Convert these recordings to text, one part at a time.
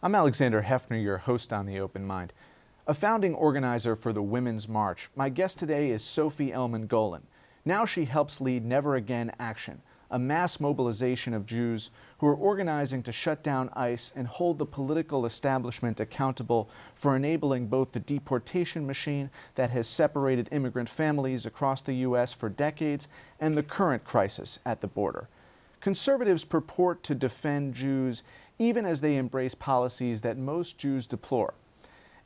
I'm Alexander Hefner, your host on The Open Mind. A founding organizer for the Women's March, my guest today is Sophie Ellman-Golan. Now she helps lead Never Again Action, a mass mobilization of Jews who are organizing to shut down ICE and hold the political establishment accountable for enabling both the deportation machine that has separated immigrant families across the U.S. for decades and the current crisis at the border. Conservatives purport to defend Jews even as they embrace policies that most Jews deplore.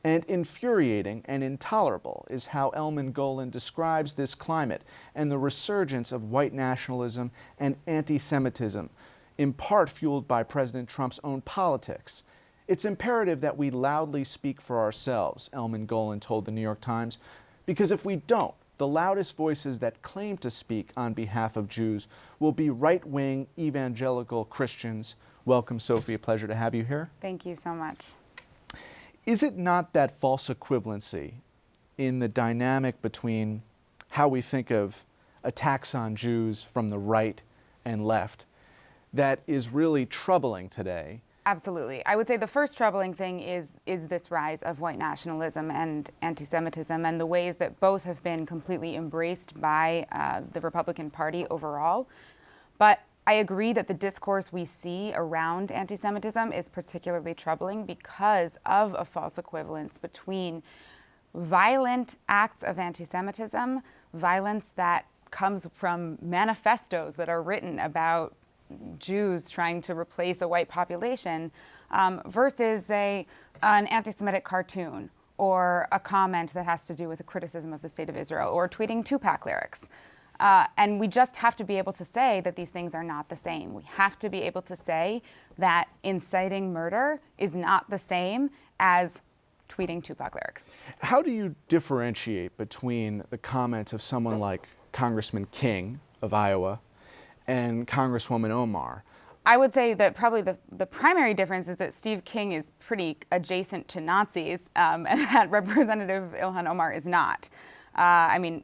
And infuriating and intolerable is how Ellman-Golan describes this climate and the resurgence of white nationalism and anti-Semitism, in part fueled by President Trump's own politics. It's imperative that we loudly speak for ourselves, Ellman-Golan told the New York Times, because if we don't, the loudest voices that claim to speak on behalf of Jews will be right-wing evangelical Christians. Welcome, Sophie. A pleasure to have you here. Thank you so much. Is it not that false equivalency in the dynamic between how we think of attacks on Jews from the right and left that is really troubling today? Absolutely. I would say the first troubling thing is this rise of white nationalism and anti-Semitism and the ways that both have been completely embraced by the Republican Party overall. But I agree that the discourse we see around anti-Semitism is particularly troubling because of a false equivalence between violent acts of anti-Semitism, violence that comes from manifestos that are written about Jews trying to replace a white population, versus an anti-Semitic cartoon or a comment that has to do with a criticism of the state of Israel or tweeting Tupac lyrics. And we just have to be able to say that these things are not the same. We have to be able to say that inciting murder is not the same as tweeting Tupac lyrics. How do you differentiate between the comments of someone like Congressman King of Iowa and Congresswoman Omar? I would say that probably the primary difference is that Steve King is pretty adjacent to Nazis, and that Representative Ilhan Omar is not.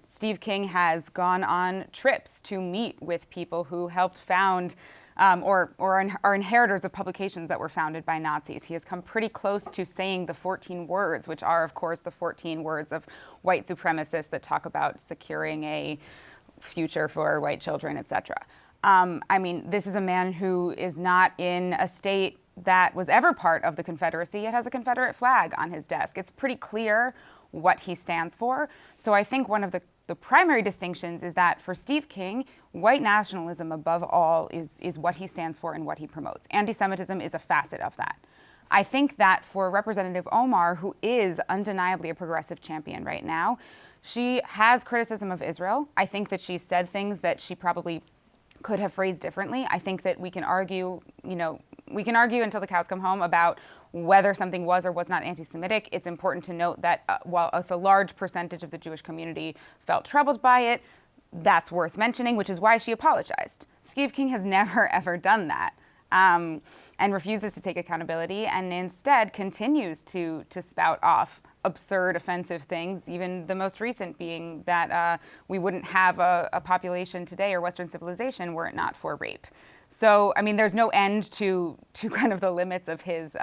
Steve King has gone on trips to meet with people who helped found or are inheritors of publications that were founded by Nazis. He has come pretty close to saying the 14 words, which are, of course, the 14 words of white supremacists that talk about securing a future for white children, etc. This is a man who is not in a state that was ever part of the Confederacy. It has a Confederate flag on his desk. It's pretty clear what he stands for. So I think one of the primary distinctions is that for Steve King, white nationalism above all is what he stands for and what he promotes. Anti-Semitism is a facet of that. I think that for Representative Omar, who is undeniably a progressive champion right now, she has criticism of Israel. I think that she said things that she probably could have phrased differently. I think that we can argue until the cows come home about whether something was or was not anti-Semitic. It's important to note that while if a large percentage of the Jewish community felt troubled by it, that's worth mentioning, which is why she apologized. Steve King has never, ever done that, and refuses to take accountability and instead continues to spout off absurd, offensive things, even the most recent being that we wouldn't have a population today or Western civilization were it not for rape. So, there's no end to kind of the limits of his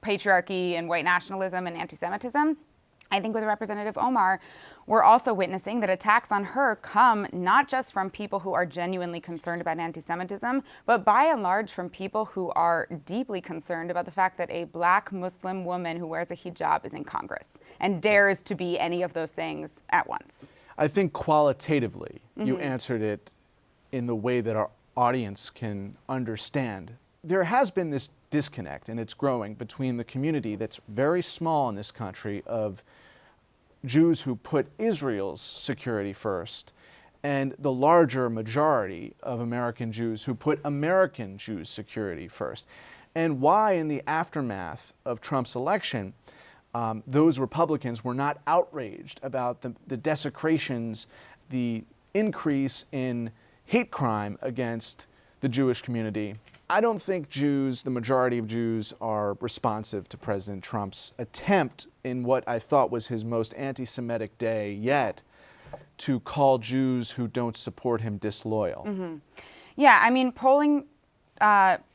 patriarchy and white nationalism and anti-Semitism. I think with Representative Omar, we're also witnessing that attacks on her come not just from people who are genuinely concerned about anti-Semitism, but by and large from people who are deeply concerned about the fact that a black Muslim woman who wears a hijab is in Congress and dares to be any of those things at once. I think qualitatively, you answered it in the way that our audience can understand. There has been this disconnect, and it's growing, between the community that's very small in this country of Jews who put Israel's security first and the larger majority of American Jews who put American Jews' security first. And why, in the aftermath of Trump's election, those Republicans were not outraged about the desecrations, the increase in hate crime against the Jewish community. I don't think Jews, the majority of Jews, are responsive to President Trump's attempt in what I thought was his most anti-Semitic day yet to call Jews who don't support him disloyal. Yeah, I mean, polling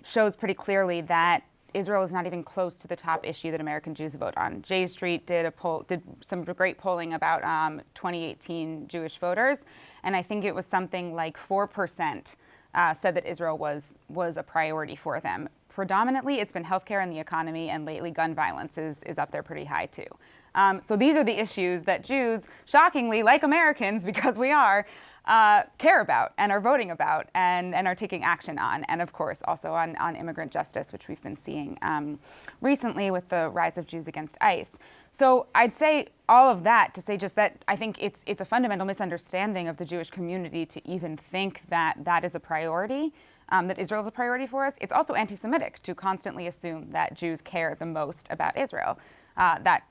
shows pretty clearly that Israel is not even close to the top issue that American Jews vote on. J Street did some great polling about 2018 Jewish voters, and I think it was something like 4% said that Israel was a priority for them. Predominantly, it's been healthcare and the economy, and lately gun violence is up there pretty high too. So these are the issues that Jews, shockingly, like Americans, because we are, care about and are voting about and are taking action on. And of course, also on immigrant justice, which we've been seeing recently with the rise of Jews against ICE. So I'd say all of that to say just that I think it's a fundamental misunderstanding of the Jewish community to even think that that is a priority. That Israel is a priority for us. It's also anti-Semitic to constantly assume that Jews care the most about Israel. That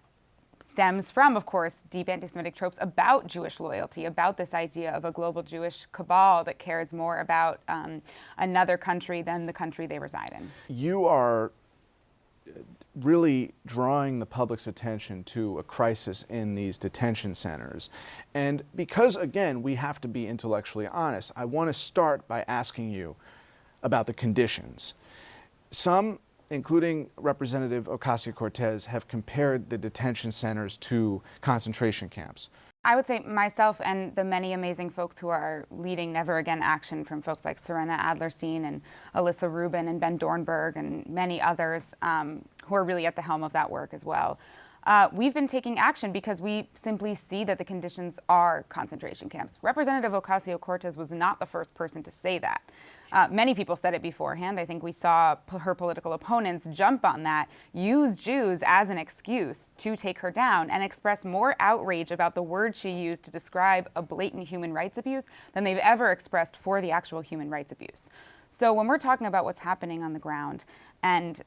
stems from, of course, deep anti-Semitic tropes about Jewish loyalty, about this idea of a global Jewish cabal that cares more about another country than the country they reside in. You are really drawing the public's attention to a crisis in these detention centers. And because, again, we have to be intellectually honest, I want to start by asking you about the conditions. Some, including Representative Ocasio-Cortez, have compared the detention centers to concentration camps. I would say myself and the many amazing folks who are leading Never Again action, from folks like Serena Adlerstein and Alyssa Rubin and Ben Dornberg and many others who are really at the helm of that work as well. We've been taking action because we simply see that the conditions are concentration camps. Representative Ocasio-Cortez was not the first person to say that. Many people said it beforehand. I think we saw her political opponents jump on that, use Jews as an excuse to take her down, and express more outrage about the word she used to describe a blatant human rights abuse than they've ever expressed for the actual human rights abuse. So when we're talking about what's happening on the ground, and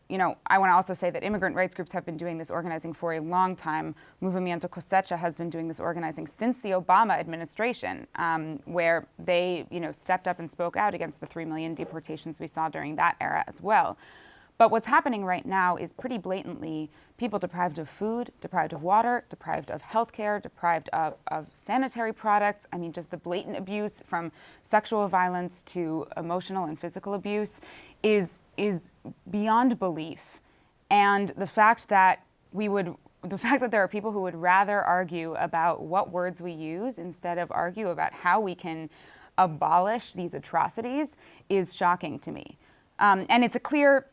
I want to also say that immigrant rights groups have been doing this organizing for a long time. Movimiento Cosecha has been doing this organizing since the Obama administration, where they stepped up and spoke out against the 3 million deportations we saw during that era as well. But what's happening right now is pretty blatantly people deprived of food, deprived of water, deprived of healthcare, deprived of sanitary products. I mean, just the blatant abuse from sexual violence to emotional and physical abuse is beyond belief. And the fact that there are people who would rather argue about what words we use instead of argue about how we can abolish these atrocities is shocking to me. And it's a clear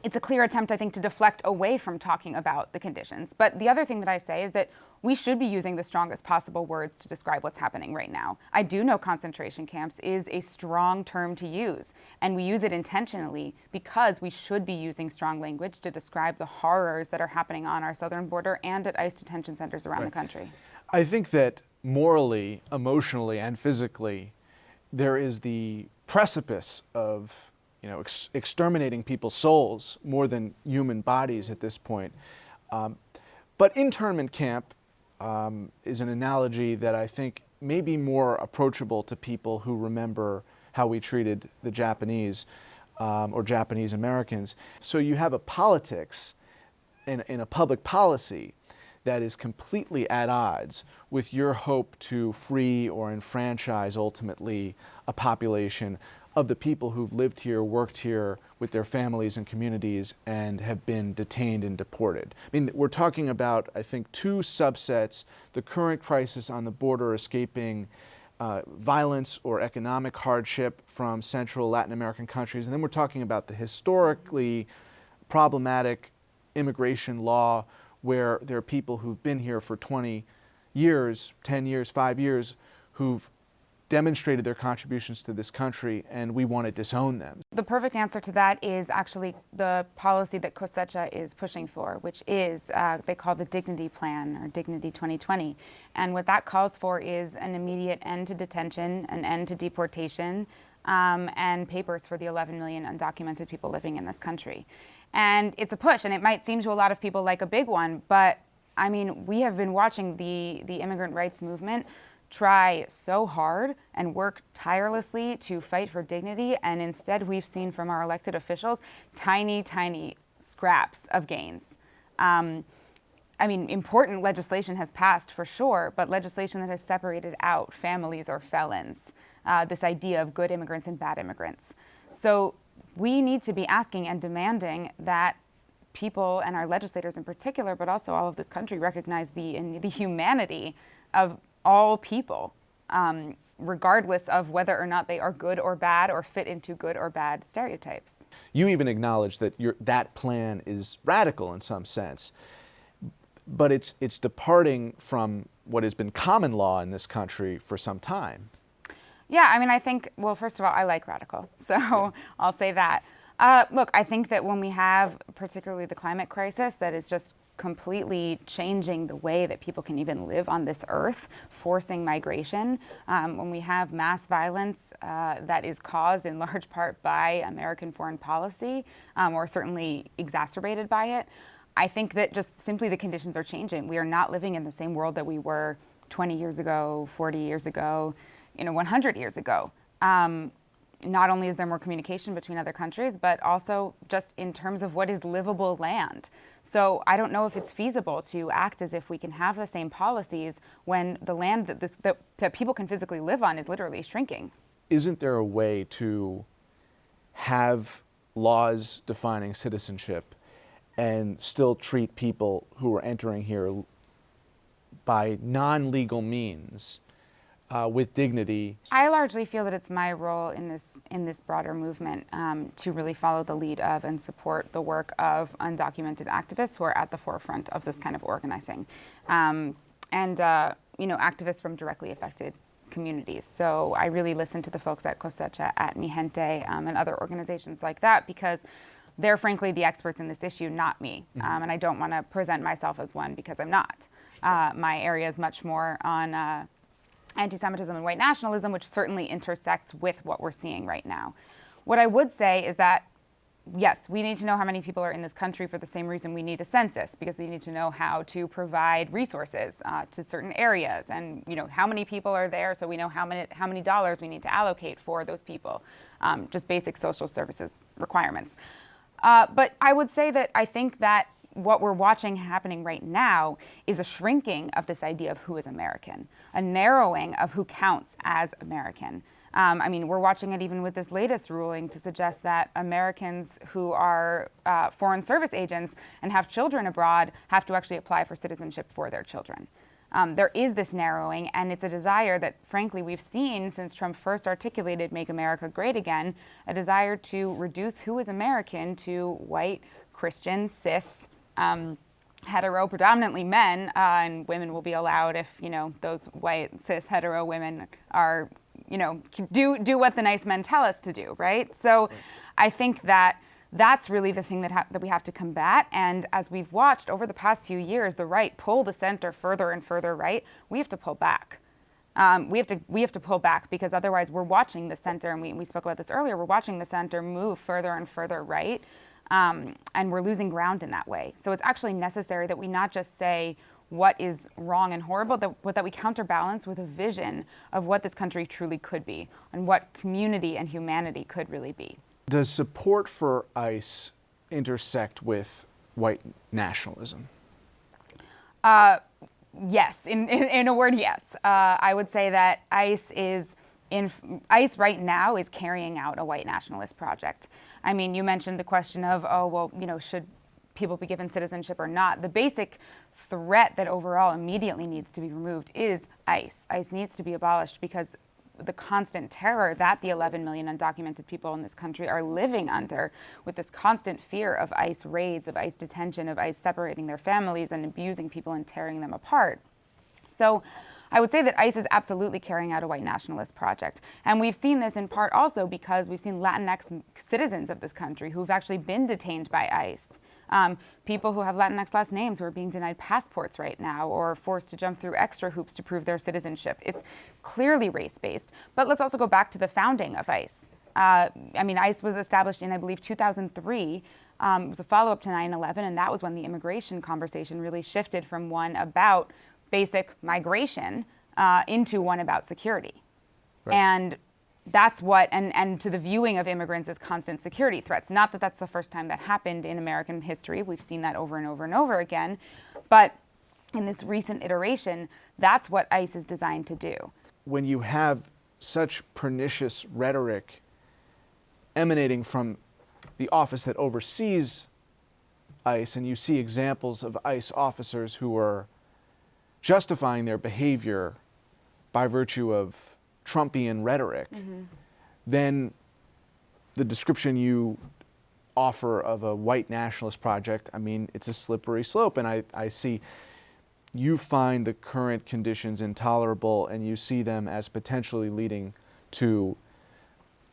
attempt, I think, to deflect away from talking about the conditions. But the other thing that I say is that we should be using the strongest possible words to describe what's happening right now. I do know concentration camps is a strong term to use, and we use it intentionally because we should be using strong language to describe the horrors that are happening on our southern border and at ICE detention centers around the country. I think that morally, emotionally, and physically, there is the precipice of exterminating people's souls more than human bodies at this point. But internment camp is an analogy that I think may be more approachable to people who remember how we treated the Japanese or Japanese Americans. So you have a politics and a public policy that is completely at odds with your hope to free or enfranchise ultimately a population of the people who've lived here, worked here with their families and communities, and have been detained and deported. I mean, we're talking about, I think, two subsets: the current crisis on the border, escaping violence or economic hardship from Central Latin American countries, and then we're talking about the historically problematic immigration law, where there are people who've been here for 20 years, 10 years, 5 years, who've demonstrated their contributions to this country, and we want to disown them. The perfect answer to that is actually the policy that Cosecha is pushing for, which is they call the Dignity Plan, or Dignity 2020. And what that calls for is an immediate end to detention, an end to deportation, and papers for the 11 million undocumented people living in this country. And it's a push, and it might seem to a lot of people like a big one, but I mean, we have been watching the immigrant rights movement try so hard and work tirelessly to fight for dignity, and instead we've seen from our elected officials tiny scraps of gains. I mean, important legislation has passed for sure, but legislation that has separated out families or felons, this idea of good immigrants and bad immigrants. So we need to be asking and demanding that people, and our legislators in particular, but also all of this country, recognize the humanity of all people, regardless of whether or not they are good or bad or fit into good or bad stereotypes. You even acknowledge that that plan is radical in some sense, but it's departing from what has been common law in this country for some time. Yeah, I mean, I think, well, first of all, I like radical, so I'll say that. Look, I think that when we have particularly the climate crisis that is just completely changing the way that people can even live on this earth, forcing migration, when we have mass violence that is caused in large part by American foreign policy, or certainly exacerbated by it, I think that just simply the conditions are changing. We are not living in the same world that we were 20 years ago, 40 years ago, 100 years ago. Not only is there more communication between other countries, but also just in terms of what is livable land. So I don't know if it's feasible to act as if we can have the same policies when the land that people can physically live on is literally shrinking. Isn't there a way to have laws defining citizenship and still treat people who are entering here by non-legal means with dignity? I largely feel that it's my role in this broader movement to really follow the lead of and support the work of undocumented activists who are at the forefront of this kind of organizing, and activists from directly affected communities. So I really listen to the folks at Cosecha, at Mi Gente, and other organizations like that, because they're frankly the experts in this issue, not me. And I don't want to present myself as one because I'm not. My area is much more on anti-Semitism and white nationalism, which certainly intersects with what we're seeing right now. What I would say is that, yes, we need to know how many people are in this country for the same reason we need a census, because we need to know how to provide resources to certain areas, and how many people are there, so we know how many dollars we need to allocate for those people, just basic social services requirements. But I would say that I think that what we're watching happening right now is a shrinking of this idea of who is American, a narrowing of who counts as American. We're watching it even with this latest ruling to suggest that Americans who are foreign service agents and have children abroad have to actually apply for citizenship for their children. There is this narrowing, and it's a desire that, frankly, we've seen since Trump first articulated Make America Great Again, a desire to reduce who is American to white, Christian, cis, hetero, predominantly men, and women will be allowed if, those white, cis, hetero women are, do what the nice men tell us to do, right? So I think that that's really the thing that we have to combat. And as we've watched over the past few years, the right pull the center further and further right, we have to pull back. We have to pull back, because otherwise we're watching the center, and we spoke about this earlier, we're watching the center move further and further right. And we're losing ground in that way. So it's actually necessary that we not just say what is wrong and horrible, but that we counterbalance with a vision of what this country truly could be and what community and humanity could really be. Does support for ICE intersect with white nationalism? Yes, in a word, yes. I would say that ICE right now is carrying out a white nationalist project. You mentioned the question of, should people be given citizenship or not? The basic threat that overall immediately needs to be removed is ICE. ICE needs to be abolished, because the constant terror that the 11 million undocumented people in this country are living under, with this constant fear of ICE raids, of ICE detention, of ICE separating their families and abusing people and tearing them apart. So I would say that ICE is absolutely carrying out a white nationalist project. And we've seen this in part also because we've seen Latinx citizens of this country who've actually been detained by ICE. People who have Latinx last names who are being denied passports right now, or forced to jump through extra hoops to prove their citizenship. It's clearly race-based. But let's also go back to the founding of ICE. ICE was established in, I believe, 2003. It was a follow-up to 9/11, and that was when the immigration conversation really shifted from one about basic migration into one about security. Right. And that's what, and to the viewing of immigrants as constant security threats. Not that that's the first time that happened in American history. We've seen that over and over and over again. But in this recent iteration, that's what ICE is designed to do. When you have such pernicious rhetoric emanating from the office that oversees ICE, and you see examples of ICE officers who are justifying their behavior by virtue of Trumpian rhetoric, then the description you offer of a white nationalist project, I mean, it's a slippery slope. And I see you find the current conditions intolerable, and you see them as potentially leading to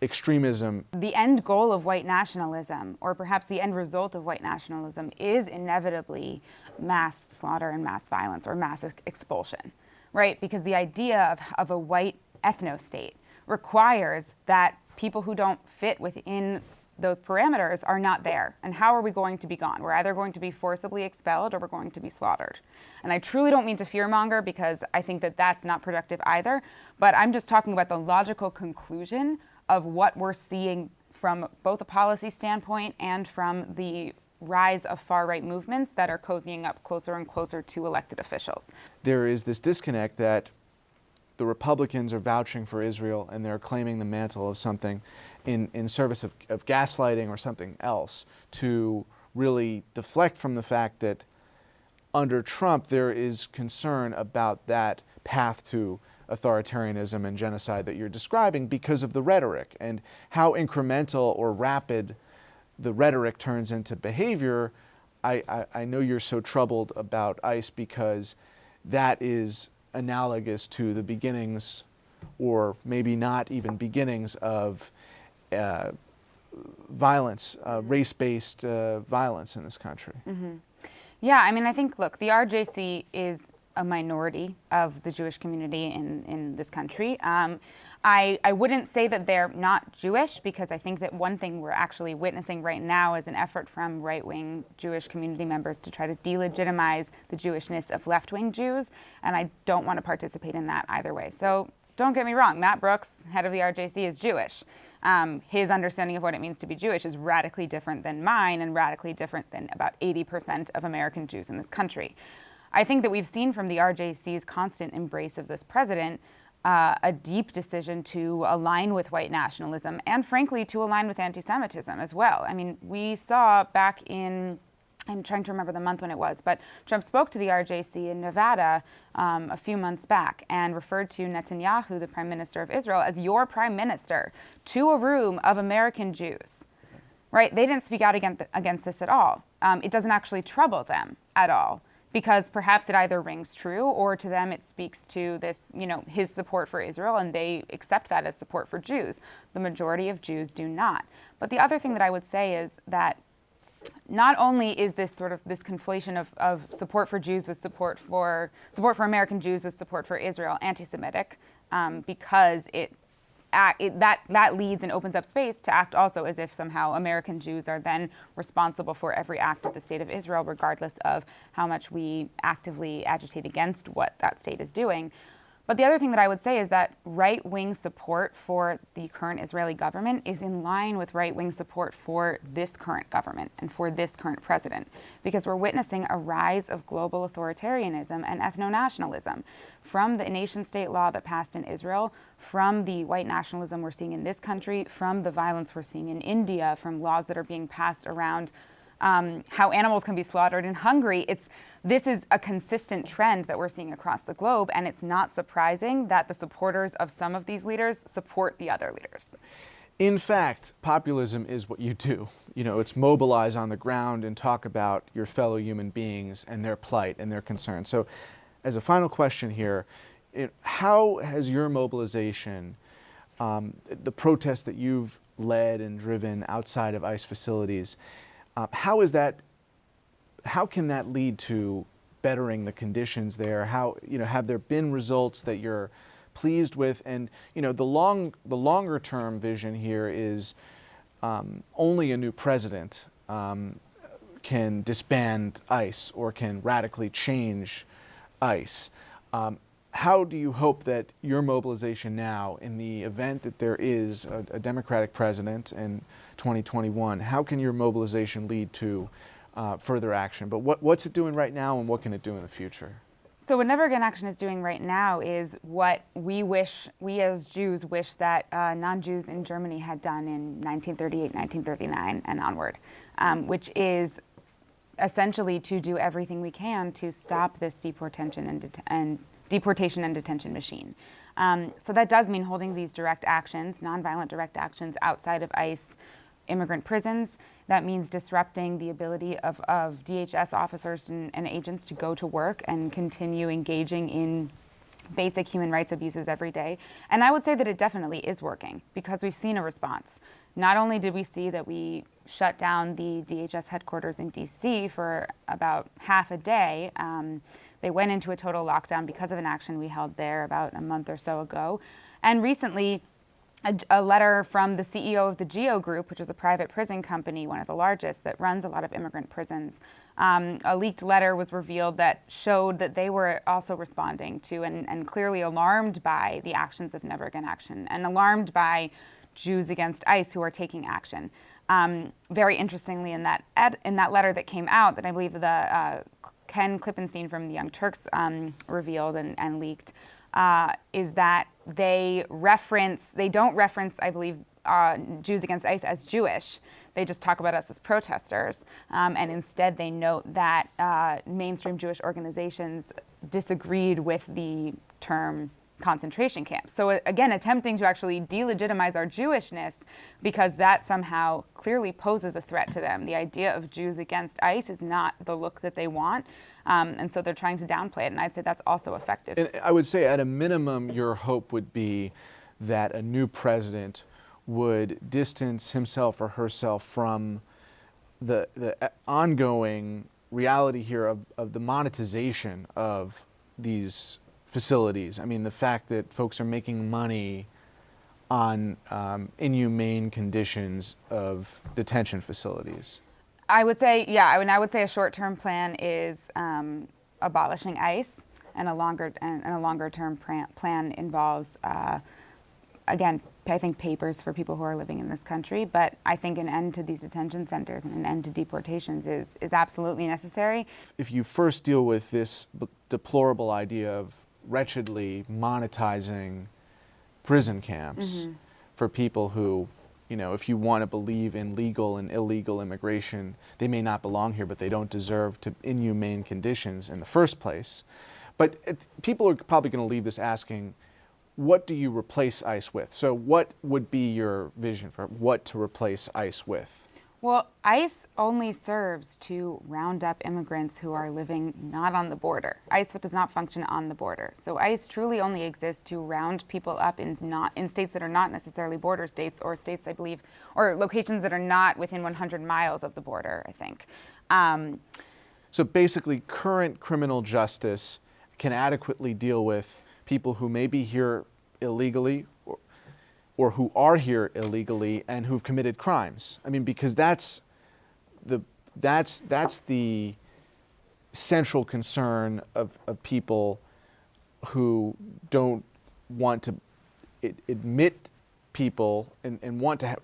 extremism. The end goal of white nationalism, or perhaps the end result of white nationalism, is inevitably mass slaughter and mass violence, or mass expulsion, right? Because the idea of a white ethno-state requires that people who don't fit within those parameters are not there. And how are we going to be gone? We're either going to be forcibly expelled or we're going to be slaughtered. And I truly don't mean to fearmonger, because I think that that's not productive either, but I'm just talking about the logical conclusion of what we're seeing from both a policy standpoint and from the rise of far-right movements that are cozying up closer and closer to elected officials. There is this disconnect that the Republicans are vouching for Israel and they're claiming the mantle of something in service of gaslighting or something else, to really deflect from the fact that under Trump there is concern about that path to authoritarianism and genocide that you're describing because of the rhetoric, and how incremental or rapid the rhetoric turns into behavior. I know you're so troubled about ICE because that is analogous to the beginnings, or maybe not even beginnings, of violence, race-based violence in this country. Yeah, I mean, I think, look, the RJC is a minority of the Jewish community in this country. I wouldn't say that they're not Jewish, because I think that one thing we're actually witnessing right now is an effort from right-wing Jewish community members to try to delegitimize the Jewishness of left-wing Jews, and I don't want to participate in that either way. So don't get me wrong, Matt Brooks, head of the RJC, is Jewish. His understanding of what it means to be Jewish is radically different than mine, and radically different than about 80% of American Jews in this country. I think that we've seen from the RJC's constant embrace of this president a deep decision to align with white nationalism, and frankly to align with anti-Semitism as well. I mean, we saw back in, I'm trying to remember the month when it was, but Trump spoke to the RJC in Nevada a few months back and referred to Netanyahu, the Prime Minister of Israel, as your Prime Minister, to a room of American Jews. Right? They didn't speak out against this at all. It doesn't actually trouble them at all, because perhaps it either rings true, or to them it speaks to this, his support for Israel, and they accept that as support for Jews. The majority of Jews do not. But the other thing that I would say is that not only is this sort of this conflation of support for Jews with support for American Jews with support for Israel anti-Semitic, because that leads and opens up space to act also as if somehow American Jews are then responsible for every act of the state of Israel, regardless of how much we actively agitate against what that state is doing. But the other thing that I would say is that right-wing support for the current Israeli government is in line with right-wing support for this current government and for this current president, because we're witnessing a rise of global authoritarianism and ethno-nationalism from the nation-state law that passed in Israel, from the white nationalism we're seeing in this country, from the violence we're seeing in India, from laws that are being passed around how animals can be slaughtered in Hungary. This is a consistent trend that we're seeing across the globe, and it's not surprising that the supporters of some of these leaders support the other leaders. In fact, populism is what you do. It's mobilize on the ground and talk about your fellow human beings and their plight and their concerns. So as a final question here, how has your mobilization, the protests that you've led and driven outside of ICE facilities, how can that lead to bettering the conditions there? Have there been results that you're pleased with? And the longer term vision here is only a new president can disband ICE or can radically change ICE. How do you hope that your mobilization now, in the event that there is a Democratic president in 2021, how can your mobilization lead to further action? But what's it doing right now, and what can it do in the future? So what Never Again Action is doing right now is what we as Jews wish that non-Jews in Germany had done in 1938, 1939 and onward, which is essentially to do everything we can to stop this deportation and detention machine. So that does mean holding these direct actions, nonviolent direct actions outside of ICE immigrant prisons. That means disrupting the ability of DHS officers and agents to go to work and continue engaging in basic human rights abuses every day. And I would say that it definitely is working because we've seen a response. Not only did we see that we shut down the DHS headquarters in DC for about half a day, they went into a total lockdown because of an action we held there about a month or so ago. And recently, a letter from the CEO of the GEO Group, which is a private prison company, one of the largest, that runs a lot of immigrant prisons. A leaked letter was revealed that showed that they were also responding to and clearly alarmed by the actions of Never Again Action and alarmed by Jews against ICE who are taking action. Very interestingly, in that letter that came out, that I believe the Ken Klippenstein from the Young Turks revealed and leaked, is that they don't reference, I believe, Jews against ICE as Jewish. They just talk about us as protesters. And instead they note that mainstream Jewish organizations disagreed with the term concentration camps. So again, attempting to actually delegitimize our Jewishness because that somehow clearly poses a threat to them. The idea of Jews against ICE is not the look that they want. And so they're trying to downplay it. And I'd say that's also effective. And I would say at a minimum, your hope would be that a new president would distance himself or herself from the ongoing reality here of the monetization of these facilities. I mean, the fact that folks are making money on inhumane conditions of detention facilities. I would say, I would say a short-term plan is abolishing ICE, and a longer-term plan involves, again, I think papers for people who are living in this country. But I think an end to these detention centers and an end to deportations is absolutely necessary. If you first deal with this deplorable idea of wretchedly monetizing prison camps for people who, you know, if you want to believe in legal and illegal immigration, they may not belong here, but they don't deserve to inhumane conditions in the first place. But people are probably going to leave this asking, what do you replace ICE with? So what would be your vision for what to replace ICE with? Well, ICE only serves to round up immigrants who are living not on the border. ICE does not function on the border. So ICE truly only exists to round people up in states that are not necessarily border states, or states, I believe, or locations that are not within 100 miles of the border, I think. So basically, current criminal justice can adequately deal with people who may be here illegally or who are here illegally and who've committed crimes. I mean, because that's the central concern of people who don't want to admit people and want to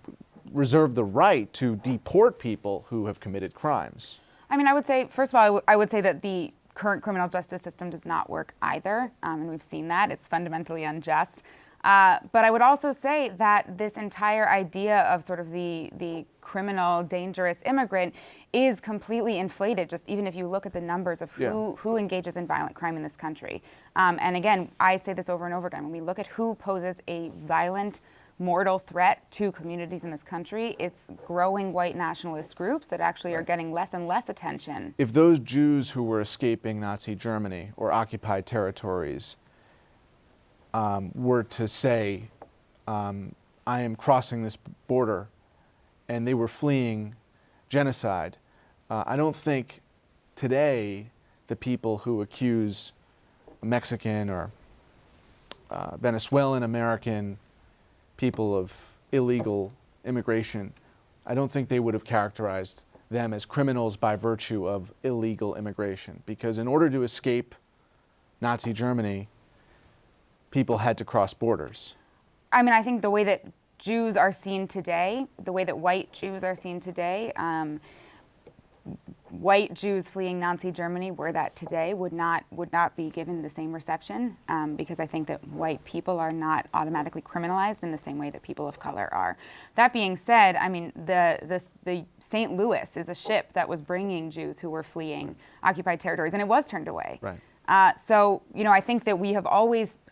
reserve the right to deport people who have committed crimes. I mean, I would say, first of all, I would say that the current criminal justice system does not work either, and we've seen that. It's fundamentally unjust. But I would also say that this entire idea of sort of the criminal, dangerous immigrant is completely inflated, just even if you look at the numbers of who engages in violent crime in this country. And again, I say this over and over again, when we look at who poses a violent, mortal threat to communities in this country, it's growing white nationalist groups that actually are getting less and less attention. If those Jews who were escaping Nazi Germany or occupied territories were to say, I am crossing this border, and they were fleeing genocide, I don't think today the people who accuse Mexican or Venezuelan American people of illegal immigration, I don't think they would have characterized them as criminals by virtue of illegal immigration. Because in order to escape Nazi Germany, people had to cross borders. I mean, I think the way that Jews are seen today, the way that white Jews are seen today, white Jews fleeing Nazi Germany were that today would not be given the same reception, because I think that white people are not automatically criminalized in the same way that people of color are. That being said, I mean, the St. Louis is a ship that was bringing Jews who were fleeing occupied territories, and it was turned away. Right. So, I think that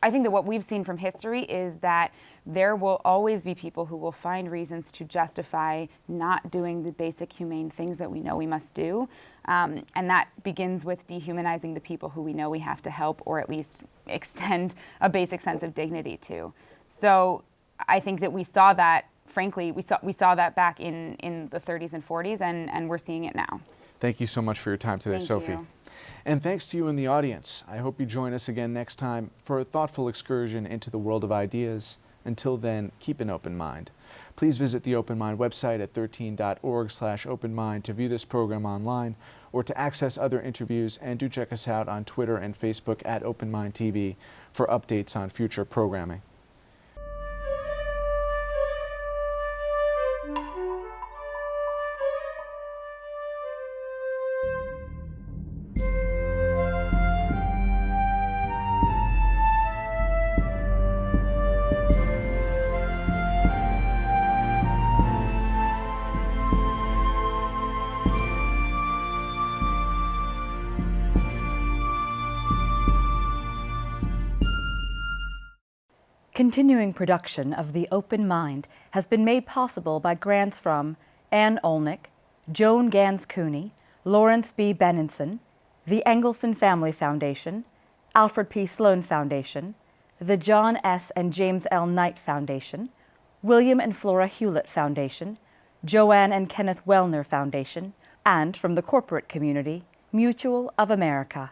I think that what we've seen from history is that there will always be people who will find reasons to justify not doing the basic humane things that we know we must do. And that begins with dehumanizing the people who we know we have to help, or at least extend a basic sense of dignity to. So I think that we saw that, frankly, we saw that back in the 30s and 40s, and we're seeing it now. Thank you so much for your time today, Thank Sophie. you. And thanks to you in the audience. I hope you join us again next time for a thoughtful excursion into the world of ideas. Until then, keep an open mind. Please visit the Open Mind website at 13.org/openmind to view this program online or to access other interviews, and do check us out on Twitter and Facebook at OpenMindTV for updates on future programming. Continuing production of The Open Mind has been made possible by grants from Ann Olnick, Joan Gans Cooney, Lawrence B. Benenson, the Engelson Family Foundation, Alfred P. Sloan Foundation, the John S. and James L. Knight Foundation, William and Flora Hewlett Foundation, Joanne and Kenneth Wellner Foundation, and from the corporate community, Mutual of America.